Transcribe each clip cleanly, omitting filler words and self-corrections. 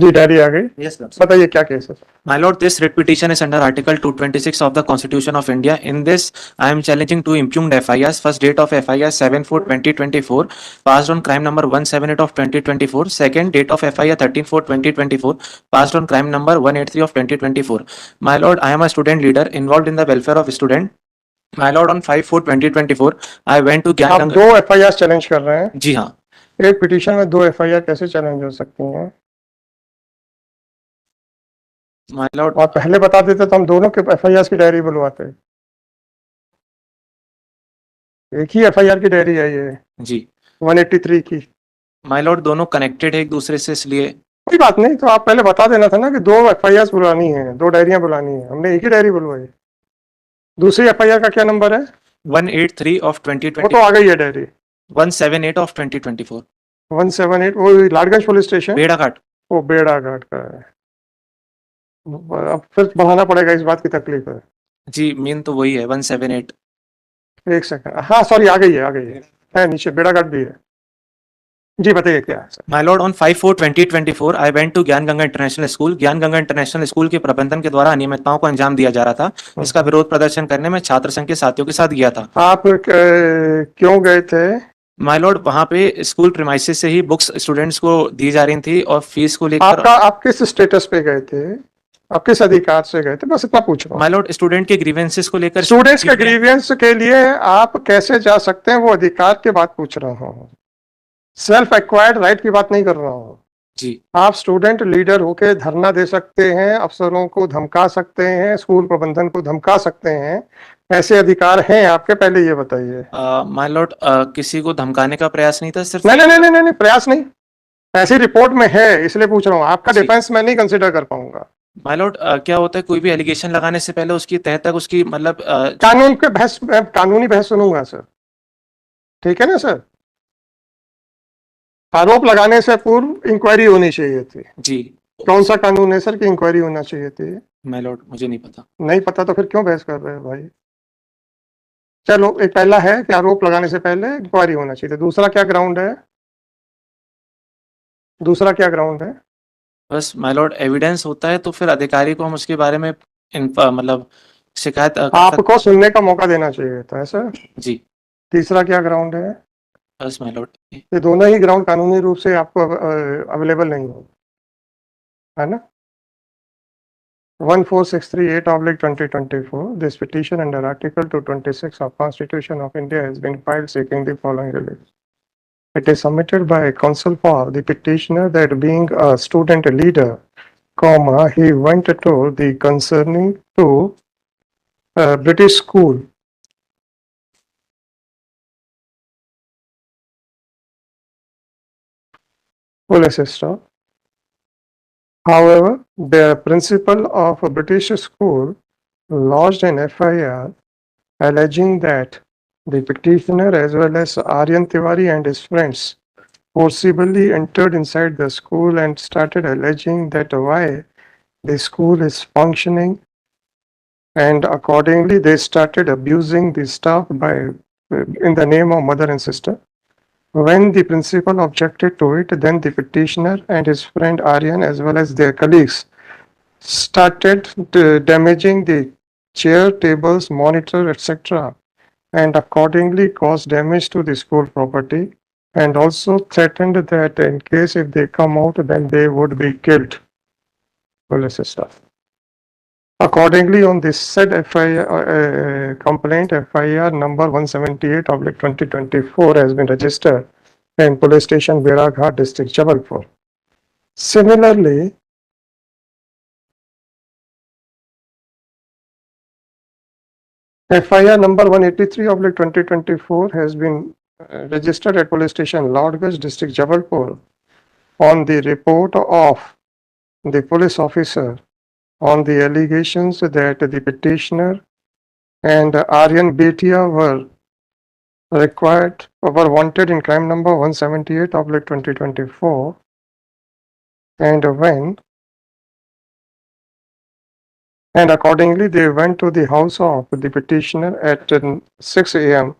जी diary आ गई। Yes, sir. बताइए क्या केस है। My lord, this writ petition is under Article 226 of the Constitution of India. In this, I am challenging two impugned FIRs. First date of FIR 7/4/2024, passed on crime number 178 of 2024. Second date of FIR 13/4/2024, passed on crime number 183 of 2024. My lord, I am a student leader involved in the welfare of student. My lord, on 5/4/2024, I went to आप Gyan. दो FIR challenge कर रहे हैं। जी हाँ। एक petition में दो FIR कैसे चैलेंज हो सकती हैं? My lord, और पहले बता देते तो हम दोनों के FIR की डायरी बुलवाते। एक ही FIR की डायरी है ये जी 183 की। my lord, दोनों कनेक्टेड है एक दूसरे से, इसलिए कोई बात नहीं, तो आप पहले बता देना था ना कि दो FIR बुलानी है, दो डायरियां बुलानी है। हमने एक ही डायरी बुलवाई। दूसरी FIR का क्या नंबर है? 183 of वो 2020, तो आ गई है डायरी 178 of 2024, 178। वो लाडगंज पुलिस स्टेशन, बेड़ाघाट। वो बेड़ाघाट का है। अब फिर बढ़ाना पड़ेगा, इस बात की तकलीफ है। जी मेन तो वही है 178। एक सेकंड, हाँ सॉरी, आ गई है, आ गई है नीचे बेड़ाघाट भी है। जी बताइए क्या है। My lord, on 5/4/2024 I went to Gyan Ganga international school. ज्ञान गंगा इंटरनेशनल स्कूल के प्रबंधन के द्वारा अनियमितताओं को अंजाम दिया जा रहा था। इसका विरोध प्रदर्शन करने में छात्र संघ के साथियों के साथ गया था। आप क्यों गए थे? माय लॉर्ड, वहां पे स्कूल प्रीमाइसेस से ही बुक्स स्टूडेंट्स को दी जा रही थी और फीस को लेकर। आप किस स्टेटस पे गए थे? आप किस अधिकार से गए थे? बस इतना पूछ रहा हूँ। माय लॉर्ड, स्टूडेंट के ग्रीवेंसेस को लेकर। स्टूडेंट्स के ग्रीवियंस के लिए आप कैसे जा सकते हैं, वो अधिकार की बात पूछ रहा हूँ। सेल्फ एक्वायर्ड राइट की बात नहीं कर रहा हूँ जी। आप स्टूडेंट लीडर होके धरना दे सकते हैं, अफसरों को धमका सकते हैं, स्कूल प्रबंधन को धमका सकते हैं, ऐसे अधिकार हैं आपके? पहले ये बताइए। माय लॉर्ड, किसी को धमकाने का प्रयास नहीं था, सिर्फ नहीं नहीं नहीं नहीं, प्रयास नहीं, ऐसी रिपोर्ट में है इसलिए पूछ रहा हूँ। आपका जी। डिफेंस मैं नहीं कंसिडर कर पाऊंगा। माय लॉर्ड, क्या होता है, कोई भी एलिगेशन लगाने से पहले उसकी तह तक उसकी मतलब कानून के बहस, कानूनी बहस सुनूंगा सर, ठीक है ना सर? आरोप लगाने से पूर्व इंक्वायरी होनी चाहिए थी। जी। कौन सा कानून है सर कि इंक्वायरी होना चाहिए थी? माय लॉर्ड, मुझे नहीं पता। नहीं पता तो फिर क्यों बहस कर रहे हैं भाई? चलो, एक पहला है कि आरोप लगाने से पहले इंक्वायरी होना चाहिए। दूसरा क्या ग्राउंड है? दूसरा क्या ग्राउंड है? बस माय लॉर्ड, एविडेंस होता है तो फिर अधिकारी को हम उसके बारे में मतलब शिकायत कर आपको सुनने का मौका देना चाहिए था सर। जी। तीसरा क्या ग्राउंड है? बस माय लॉर्ड। ये दोनों ही ग्राउंड कानूनी रूप से आपको अवेलेबल नहीं हो, है ना? 14638/2024, this petition under Article 226 of Constitution of India has been filed seeking the following relief. It is submitted by counsel for the petitioner that being a student leader, he went to the concerning to British school police staff. However, the principal of a British school lodged an FIR alleging that the petitioner as well as Aryan Tiwari and his friends forcibly entered inside the school and started alleging that why the school is functioning, and accordingly they started abusing the staff by in the name of mother and sister. When the principal objected to it, then the petitioner and his friend Aryan as well as their colleagues started damaging the chair, tables, monitor, etc., and accordingly caused damage to the school property, and also threatened that in case if they come out, then they would be killed. Police staff. Accordingly, on this said FIR complaint, FIR number 178/2024 has been registered in police station Beraghat district, Jabalpur. Similarly, FIR number 183/2024 has been registered at police station Lordganj district, Jabalpur, on the report of the police officer on the allegations that the petitioner and Aryan Bhatia were wanted in crime number 178/2024, and accordingly they went to the house of the petitioner at 6 a.m.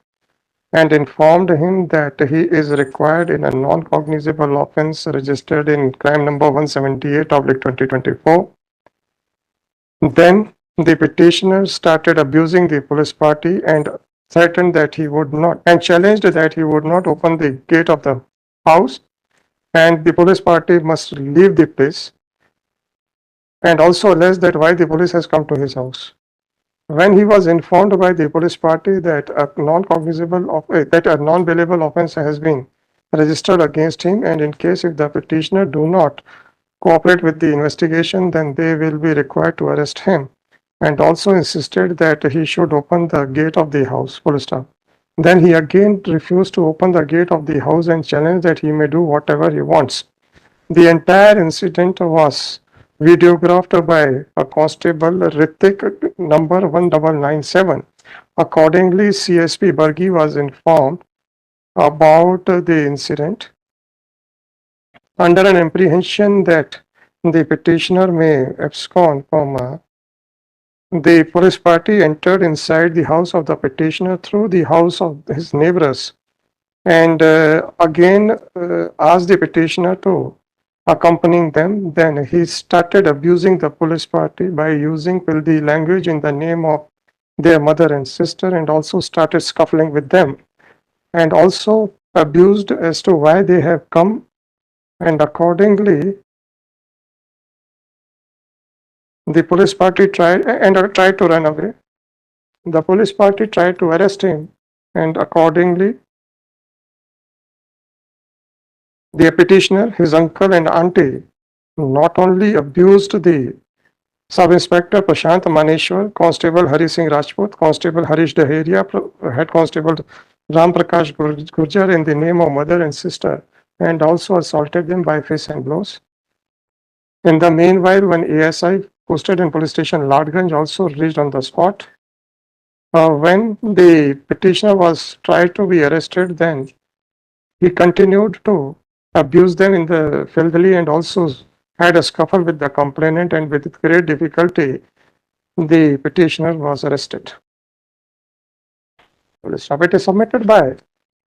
and informed him that he is required in a non-cognizable offense registered in crime number 178 of 2024. Then the petitioner started abusing the police party and threatened that he would not, and challenged that he would not open the gate of the house and the police party must leave the place, and also alleged that why the police has come to his house. When he was informed by the police party that a non-bailable offence has been registered against him, and in case if the petitioner do not cooperate with the investigation, then they will be required to arrest him, and also insisted that he should open the gate of the house, full stop. Then he again refused to open the gate of the house and challenged that he may do whatever he wants. The entire incident was videographed by a constable Ritik number 1997. Accordingly, CSP Bargi was informed about the incident under an apprehension that the petitioner may abscond, the police party entered inside the house of the petitioner through the house of his neighbors and again asked the petitioner to accompanying them. Then he started abusing the police party by using filthy language in the name of their mother and sister, and also started scuffling with them, and also abused as to why they have come, and accordingly the police party tried to run away. The police party tried to arrest him, and accordingly the petitioner, his uncle and auntie not only abused the Sub-Inspector Prashant Maneshwar, Constable Hari Singh Rajput, Constable Harish Daheria, Head Constable Ram Prakash Gurjar in the name of mother and sister, and also assaulted them by fists and blows. In the meanwhile, when ASI posted in police station Ladganj also reached on the spot. When the petitioner was tried to be arrested, then he continued to abuse them in the filthily and also had a scuffle with the complainant, and with great difficulty the petitioner was arrested. It is submitted by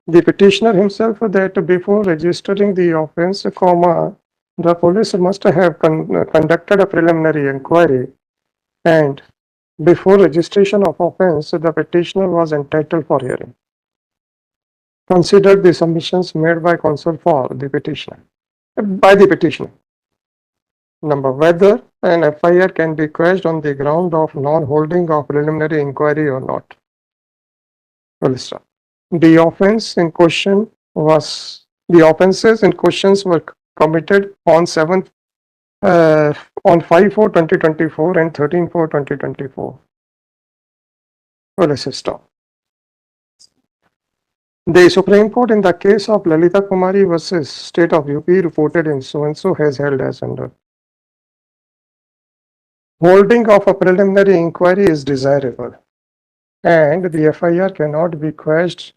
the petitioner himself that before registering the offence, the police must have conducted a preliminary inquiry, and before registration of offence, the petitioner was entitled for hearing. Considered the submissions made by counsel for the petitioner. By the petitioner. Number, whether an FIR can be quashed on the ground of non-holding of preliminary inquiry or not. The offences in question were committed on 5/4/2024 and 13/4/2024. Let's stop. The Supreme Court in the case of Lalita Kumari versus State of UP reported in so-and-so has held as under. Holding of a preliminary inquiry is desirable, and the FIR cannot be quashed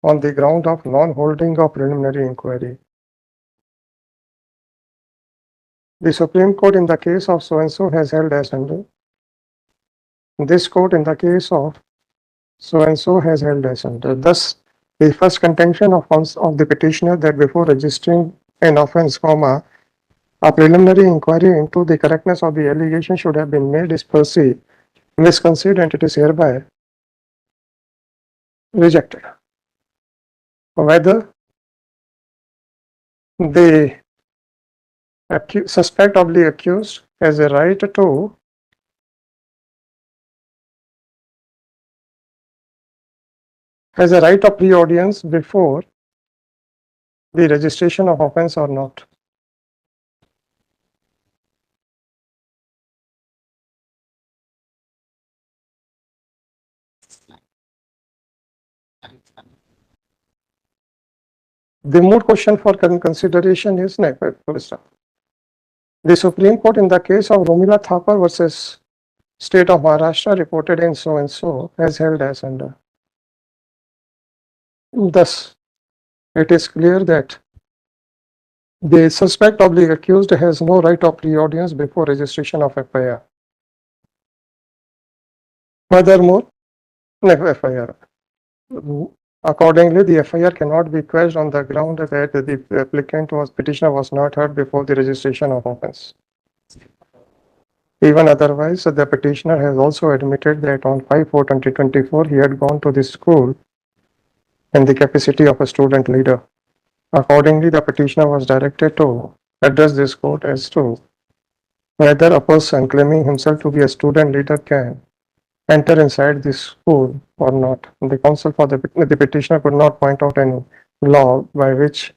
on the ground of non-holding of preliminary inquiry. The Supreme Court in the case of so-and-so has held as under. This court in the case of so-and-so has held as under. Thus, the first contention of the petitioner that before registering an offence, a preliminary inquiry into the correctness of the allegation should have been made is per se misconceived, and it is hereby rejected. Whether the suspect of the accused has a right of pre-audience before the registration of offence or not. The moot question for consideration is the Supreme Court in the case of Romila Thapar versus State of Maharashtra reported in so-and-so has held as under. Thus, it is clear that the suspect of the accused has no right of pre-audience before registration of FIR. Furthermore, FIR. Accordingly, the FIR cannot be quashed on the ground that the petitioner was not heard before the registration of offence. Even otherwise, the petitioner has also admitted that on 5/4/2024 he had gone to the school in the capacity of a student leader. Accordingly, the petitioner was directed to address this court as to whether a person claiming himself to be a student leader can enter inside the school or not. The counsel for the petitioner could not point out any law by which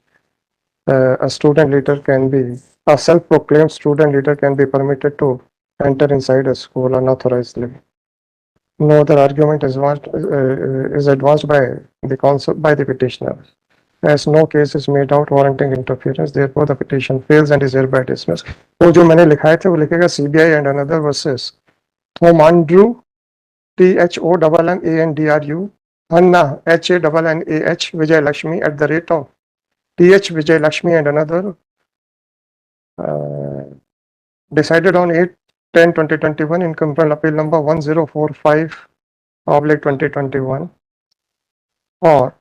a self-proclaimed student leader can be permitted to enter inside a school unauthorizedly. No other argument is advanced by the counsel by the petitioner. As no case is made out warranting interference, therefore the petition fails and is hereby dismissed. वो जो मैंने लिखाए थे वो लिखेगा CBI and another versus Tom Andrew THOMMANDRU Anna HANNAH Vijay Lakshmi at the rate of TH Vijay Lakshmi and another decided on 8/10/2021 in Compel Appeal number 1045/2021 और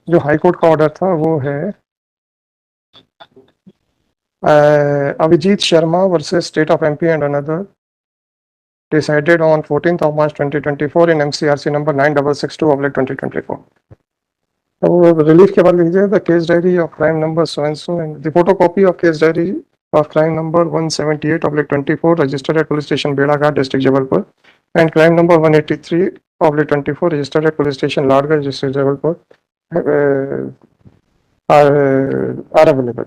जो high court का ऑर्डर था वो है Abhijit Sharma versus state of MP and another decided on 14th of March 2024 in MCRC number 9662/2024. तो relief के बाद लीजिए the case diary of crime number so and the photocopy of case diary of crime number 178/24 registered at police station Belaghat, district Jabalpur, and crime number 183/24 registered at police station Ladgarh, district Jabalpur, are available.